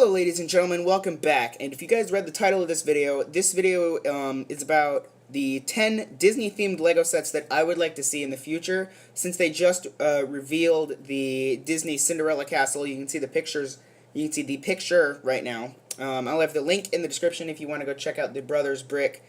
Hello ladies and gentlemen, welcome back, and if you guys read the title of this video is about the 10 Disney-themed LEGO sets that I would like to see in the future. Since they just revealed the Disney Cinderella Castle, you can see the pictures, you can see the picture right now. I'll have the link in the description if you want to go check out the Brothers Brick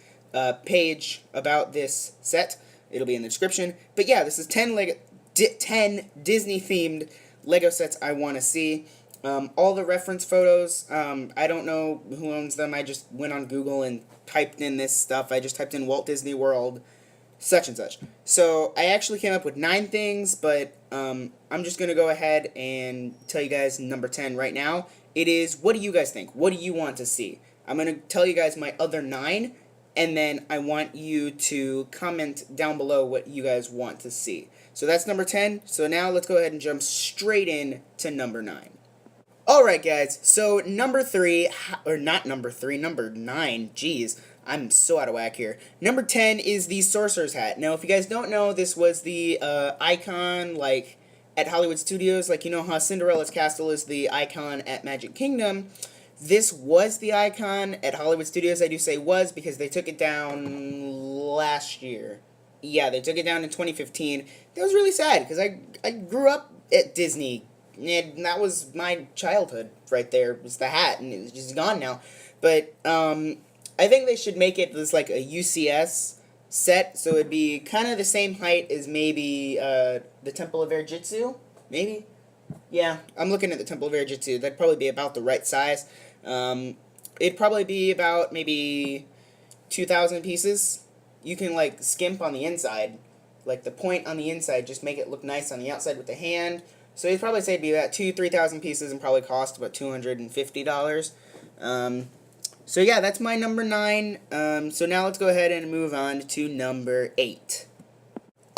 page about this set. It'll be in the description. But yeah, this is 10 Disney-themed LEGO sets I want to see. All the reference photos, I don't know who owns them. I just went on Google and typed in this stuff. I just typed in Walt Disney World, such and such. So I actually came up with 9 things, but I'm just going to go ahead and tell you guys number 10 right now. It is, what do you guys think? What do you want to see? I'm going to tell you guys my other 9, and then I want you to comment down below what you guys want to see. So that's number 10. So now let's go ahead and jump straight in to number 9. Alright guys, so number 9, jeez, I'm so out of whack here. Number 10 is the Sorcerer's Hat. Now if you guys don't know, this was the icon, like, at Hollywood Studios, like you know how Cinderella's castle is the icon at Magic Kingdom. This was the icon at Hollywood Studios. I do say was because they took it down last year. Yeah, they took it down in 2015. That was really sad because I grew up at Disney. And that was my childhood right there, was the hat, and it's just gone now. But I think they should make it this like a UCS set, so it'd be kind of the same height as maybe the Temple of Air Jitsu, maybe? Yeah, I'm looking at the Temple of Air Jitsu. That'd probably be about the right size. It'd probably be about maybe 2,000 pieces. You can like skimp on the inside, like the point on the inside, just make it look nice on the outside with the hand. So you'd probably say it'd be about 3,000 pieces and probably cost about $250. So yeah, that's my number 9. So now let's go ahead and move on to number 8.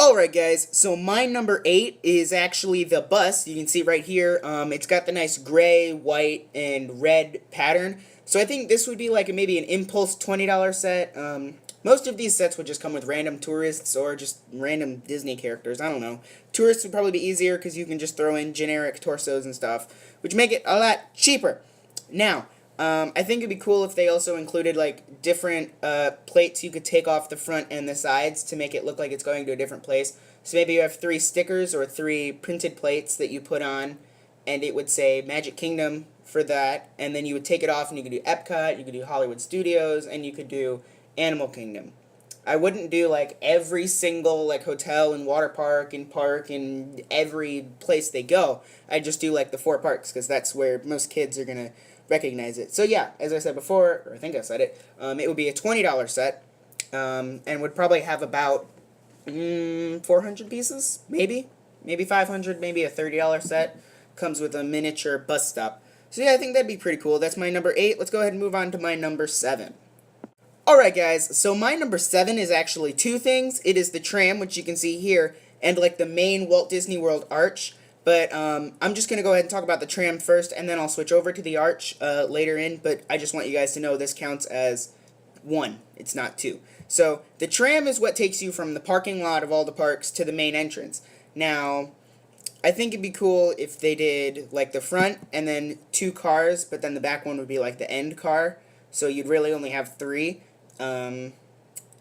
Alright guys, so my number 8 is actually the bus. You can see right here, it's got the nice gray, white, and red pattern. So I think this would be like maybe an impulse $20 set. Most of these sets would just come with random tourists or just random Disney characters. I don't know. Tourists would probably be easier because you can just throw in generic torsos and stuff, which make it a lot cheaper. Now, I think it'd be cool if they also included like different plates you could take off the front and the sides to make it look like it's going to a different place. So maybe you have 3 stickers or 3 printed plates that you put on, and it would say Magic Kingdom for that, and then you would take it off and you could do EPCOT, you could do Hollywood Studios, and you could do Animal Kingdom. I wouldn't do like every single like hotel and water park and every place they go. I'd just do like the 4 parks because that's where most kids are gonna recognize it. So yeah, as I said before, or I think I said it, it would be a $20 set, and would probably have about 400 pieces, maybe 500, maybe a $30 set. Comes with a miniature bus stop. So yeah, I think that'd be pretty cool. That's my number 8. Let's go ahead and move on to my number 7. Alright guys, so my number 7 is actually 2 things. It is the tram, which you can see here, and like the main Walt Disney World arch. But I'm just going to go ahead and talk about the tram first, and then I'll switch over to the arch later in. But I just want you guys to know this counts as 1. It's not 2. So the tram is what takes you from the parking lot of all the parks to the main entrance. Now, I think it'd be cool if they did like the front and then 2 cars, but then the back one would be like the end car. So you'd really only have 3. And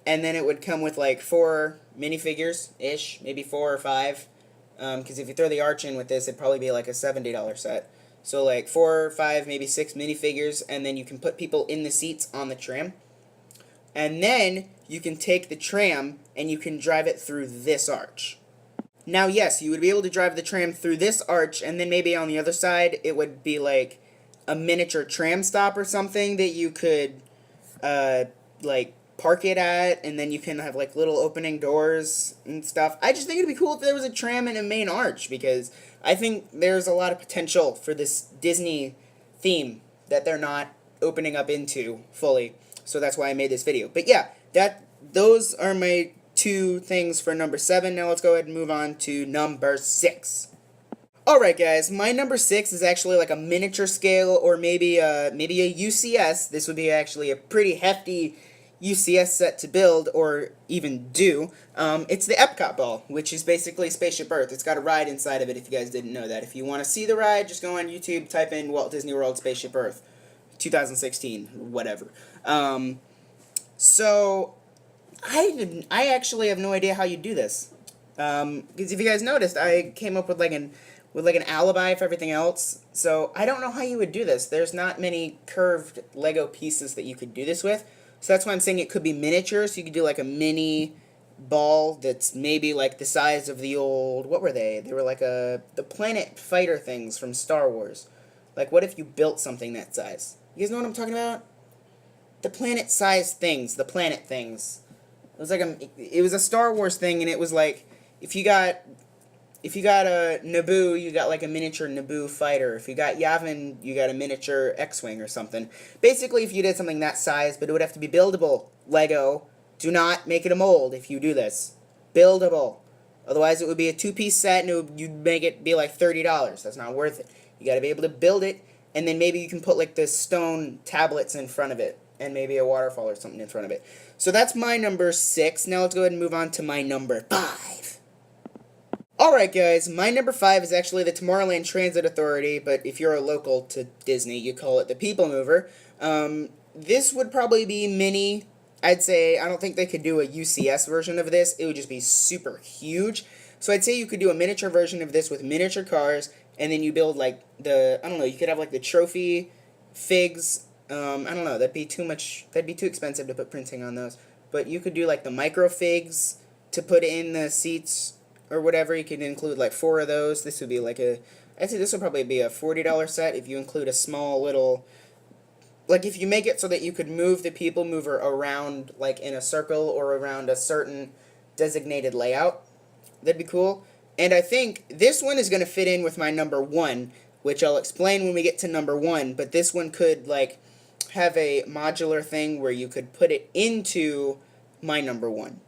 then it would come with like 4 minifigures-ish, maybe 4 or 5, because if you throw the arch in with this, it'd probably be like a $70 set. So like 4 or 5, maybe 6 minifigures, and then you can put people in the seats on the tram. And then you can take the tram and you can drive it through this arch. Now yes, you would be able to drive the tram through this arch, and then maybe on the other side it would be like a miniature tram stop or something that you could like park it at, and then you can have like little opening doors and stuff. I just think it'd be cool if there was a tram and a main arch, because I think there's a lot of potential for this Disney theme that they're not opening up into fully. So that's why I made this video. But yeah, those are my 2 things for number 7. Now let's go ahead and move on to number 6. Alright guys, my number 6 is actually like a miniature scale, or maybe a UCS. This would be actually a pretty hefty UCS set to build, or even do, it's the EPCOT Ball, which is basically Spaceship Earth. It's got a ride inside of it, if you guys didn't know that. If you want to see the ride, just go on YouTube, type in Walt Disney World Spaceship Earth 2016, whatever. So, I actually have no idea how you do this. Because if you guys noticed, I came up with like an alibi for everything else. So I don't know how you would do this. There's not many curved Lego pieces that you could do this with. So that's why I'm saying it could be miniature. So you could do like a mini ball that's maybe like the size of the old, what were they? They were like the planet fighter things from Star Wars. Like, what if you built something that size? You guys know what I'm talking about? The planet-sized things, the planet things. It was like it was a Star Wars thing, and it was like, if you got a Naboo, you got like a miniature Naboo fighter. If you got Yavin, you got a miniature X-Wing or something. Basically, if you did something that size, but it would have to be buildable. Lego, do not make it a mold if you do this. Buildable. Otherwise, it would be a two-piece set, and you'd make it be like $30. That's not worth it. You got to be able to build it, and then maybe you can put like the stone tablets in front of it, and maybe a waterfall or something in front of it. So that's my number 6. Now let's go ahead and move on to my number 5. Alright guys, my number 5 is actually the Tomorrowland Transit Authority, but if you're a local to Disney, you call it the People Mover. This would probably be mini. I'd say, I don't think they could do a UCS version of this. It would just be super huge. So I'd say you could do a miniature version of this with miniature cars, and then you build like I don't know, you could have like the trophy figs. I don't know, that'd be too expensive to put printing on those. But you could do like the micro figs to put in the seats or whatever. You could include like 4 of those. This would be like I'd say this would probably be a $40 set if you include a small little, like if you make it so that you could move the People Mover around like in a circle or around a certain designated layout. That'd be cool. And I think this one is going to fit in with my number 1, which I'll explain when we get to number 1, but this one could like have a modular thing where you could put it into my number 1.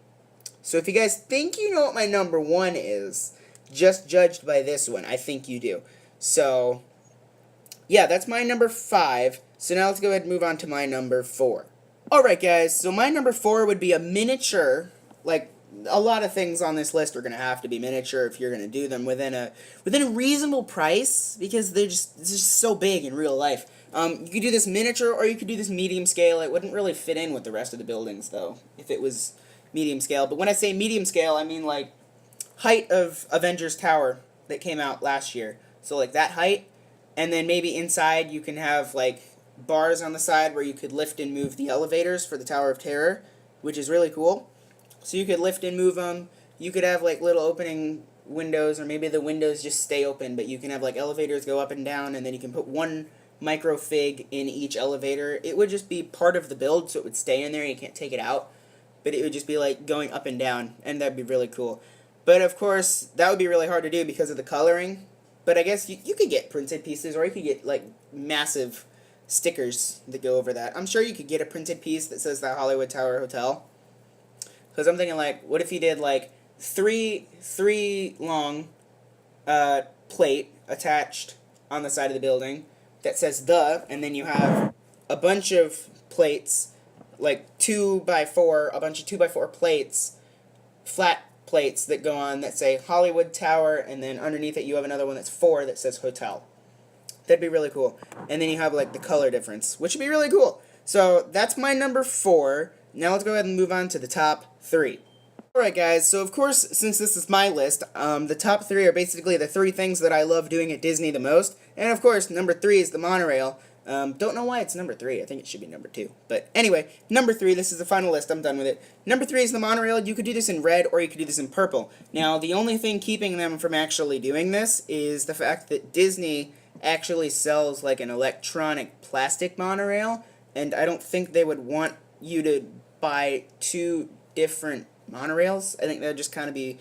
So if you guys think you know what my number 1 is, just judged by this one, I think you do. So, yeah, that's my number 5. So now let's go ahead and move on to my number 4. Alright guys, so my number 4 would be a miniature. Like, a lot of things on this list are going to have to be miniature if you're going to do them within a reasonable price, because it's just so big in real life. You could do this miniature, or you could do this medium scale. It wouldn't really fit in with the rest of the buildings, though, if it was medium scale. But when I say medium scale, I mean, like, height of Avengers Tower that came out last year. So, like, that height, and then maybe inside you can have, like, bars on the side where you could lift and move the elevators for the Tower of Terror, which is really cool. So you could lift and move them. You could have, like, little opening windows, or maybe the windows just stay open, but you can have, like, elevators go up and down, and then you can put one micro fig in each elevator. It would just be part of the build, so it would stay in there. You can't take it out, but it would just be like going up and down, and that'd be really cool. But of course, that would be really hard to do because of the coloring. But I guess you could get printed pieces, or you could get like massive stickers that go over that. I'm sure you could get a printed piece that says the Hollywood Tower Hotel. Because I'm thinking, like, what if you did like three long plate attached on the side of the building that says "the," and then you have a bunch of plates, like 2x4, a bunch of 2x4 plates, flat plates that go on that say Hollywood Tower, and then underneath it you have another one that's 4 that says hotel. That'd be really cool. And then you have like the color difference, which would be really cool. So that's my number 4. Now let's go ahead and move on to the top 3. Alright guys, so of course, since this is my list, the top 3 are basically the 3 things that I love doing at Disney the most. And of course, number 3 is the monorail. Don't know why it's number 3. I think it should be number 2. But anyway, number 3, this is the final list. I'm done with it. Number 3 is the monorail. You could do this in red, or you could do this in purple. Now, the only thing keeping them from actually doing this is the fact that Disney actually sells like an electronic plastic monorail, and I don't think they would want you to buy 2 different monorails. I think that would just kind of be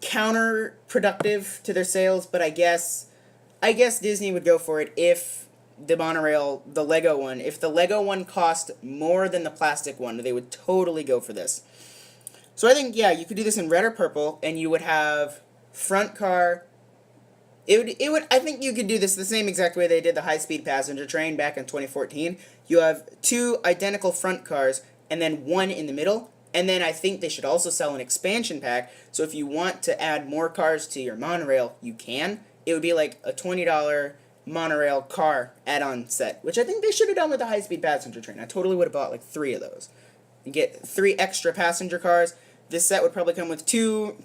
counterproductive to their sales, but I guess Disney would go for it if the monorail, the Lego one, if the Lego one cost more than the plastic one, they would totally go for this. So I think, yeah, you could do this in red or purple, and you would have front car. I think you could do this the same exact way they did the high-speed passenger train back in 2014. You have 2 identical front cars and then one in the middle. And then I think they should also sell an expansion pack, so if you want to add more cars to your monorail, you can. It would be like a $20 monorail car add-on set, which I think they should have done with the high-speed passenger train. I totally would have bought like 3 of those. You get 3 extra passenger cars. This set would probably come with two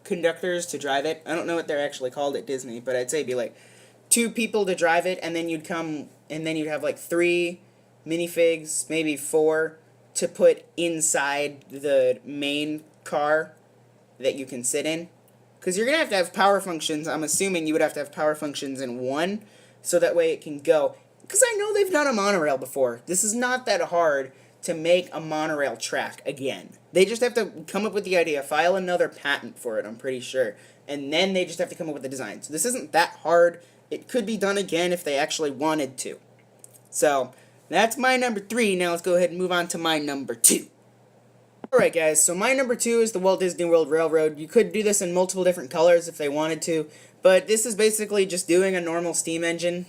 conductors to drive it. I don't know what they're actually called at Disney, but I'd say it'd be like 2 people to drive it, and then you'd have like 3 minifigs, maybe 4, to put inside the main car that you can sit in. Because you're going to have power functions. I'm assuming you would have to have power functions in one, so that way it can go. Because I know they've done a monorail before. This is not that hard to make a monorail track again. They just have to come up with the idea, file another patent for it, I'm pretty sure. And then they just have to come up with the design. So this isn't that hard. It could be done again if they actually wanted to. So that's my number 3. Now let's go ahead and move on to my number 2. Alright guys, so my number 2 is the Walt Disney World Railroad. You could do this in multiple different colors if they wanted to, but this is basically just doing a normal steam engine.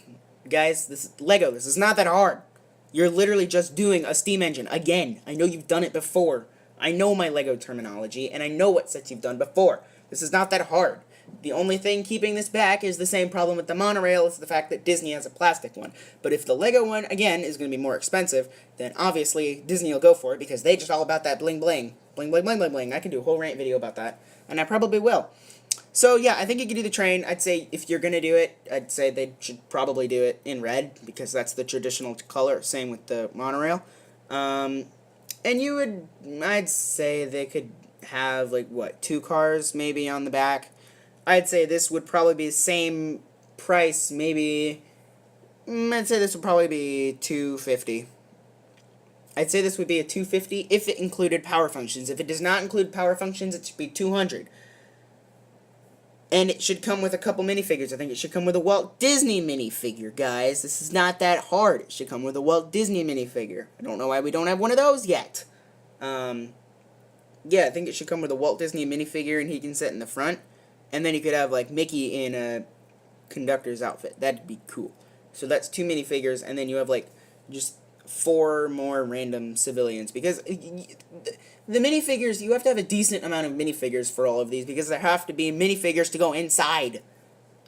Guys, this is Lego. This is not that hard. You're literally just doing a steam engine. Again, I know you've done it before. I know my Lego terminology, and I know what sets you've done before. This is not that hard. The only thing keeping this back is the same problem with the monorail, is the fact that Disney has a plastic one. But if the Lego one, again, is going to be more expensive, then obviously Disney will go for it, because they're just all about that bling bling. Bling bling bling bling bling. I can do a whole rant video about that, and I probably will. So yeah, I think you could do the train. I'd say if you're going to do it, I'd say they should probably do it in red, because that's the traditional color. Same with the monorail. And I'd say they could have, like, what, 2 cars maybe on the back. I'd say this would probably be the same price, maybe, I'd say this would probably be $250. I'd say this would be a $250 if it included power functions. If it does not include power functions, it should be $200. And it should come with a couple minifigures. I think it should come with a Walt Disney minifigure, guys. This is not that hard. It should come with a Walt Disney minifigure. I don't know why we don't have one of those yet. Yeah, I think it should come with a Walt Disney minifigure, and he can sit in the front. And then you could have, like, Mickey in a conductor's outfit. That'd be cool. So that's 2 minifigures, and then you have, like, just 4 more random civilians. Because the minifigures, you have to have a decent amount of minifigures for all of these, because there have to be minifigures to go inside.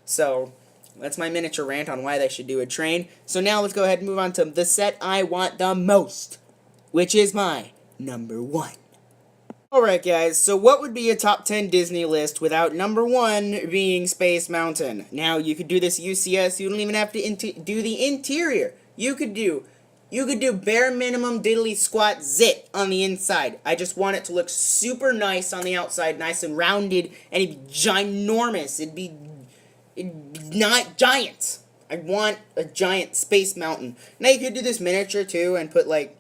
So that's my miniature rant on why they should do a train. So now let's go ahead and move on to the set I want the most, which is my number 1. Alright guys, so what would be a top 10 Disney list without number 1 being Space Mountain? Now, you could do this UCS, you don't even have to do the interior. You could do bare minimum diddly squat zit on the inside. I just want it to look super nice on the outside, nice and rounded, and it'd be ginormous. It'd be not giant. I want a giant Space Mountain. Now you could do this miniature too and put like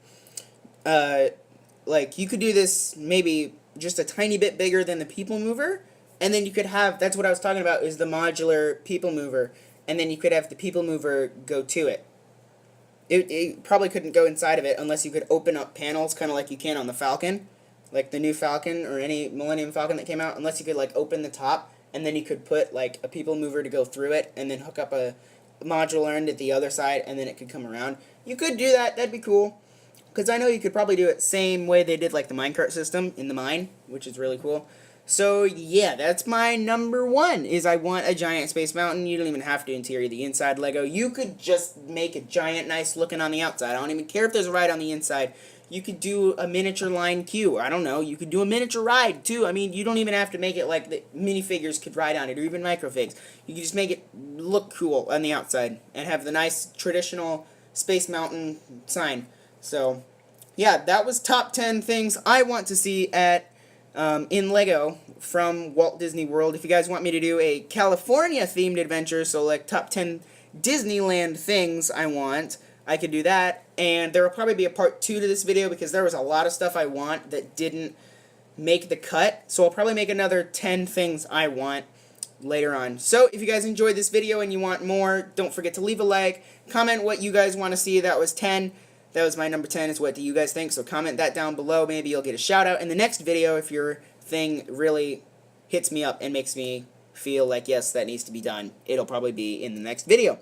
you could do this maybe just a tiny bit bigger than the People Mover, and then you could have, that's what I was talking about, is the modular People Mover, and then you could have the People Mover go to it. It probably couldn't go inside of it unless you could open up panels, kind of like you can on the Falcon, like the new Falcon or any Millennium Falcon that came out, unless you could, like, open the top, and then you could put, like, a People Mover to go through it, and then hook up a modular end at the other side, and then it could come around. You could do that, that'd be cool. Because I know you could probably do it same way they did, like, the minecart system in the mine, which is really cool. So, yeah, that's my number 1, is I want a giant Space Mountain. You don't even have to interior the inside Lego. You could just make a giant, nice looking on the outside. I don't even care if there's a ride on the inside. You could do a miniature line queue. I don't know. You could do a miniature ride, too. I mean, you don't even have to make it like the minifigures could ride on it, or even microfigs. You could just make it look cool on the outside and have the nice, traditional Space Mountain sign. So, yeah, that was top 10 things I want to see at in Lego from Walt Disney World. If you guys want me to do a California-themed adventure, so like top 10 Disneyland things I want, I could do that. And there will probably be a part 2 to this video, because there was a lot of stuff I want that didn't make the cut. So I'll probably make another 10 things I want later on. So if you guys enjoyed this video and you want more, don't forget to leave a like, comment what you guys want to see. That was 10. That was my number 10, is what do you guys think? So comment that down below. Maybe you'll get a shout out in the next video if your thing really hits me up and makes me feel like, yes, that needs to be done. It'll probably be in the next video.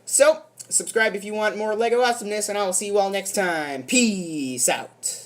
So, subscribe if you want more LEGO awesomeness, and I will see you all next time. Peace out.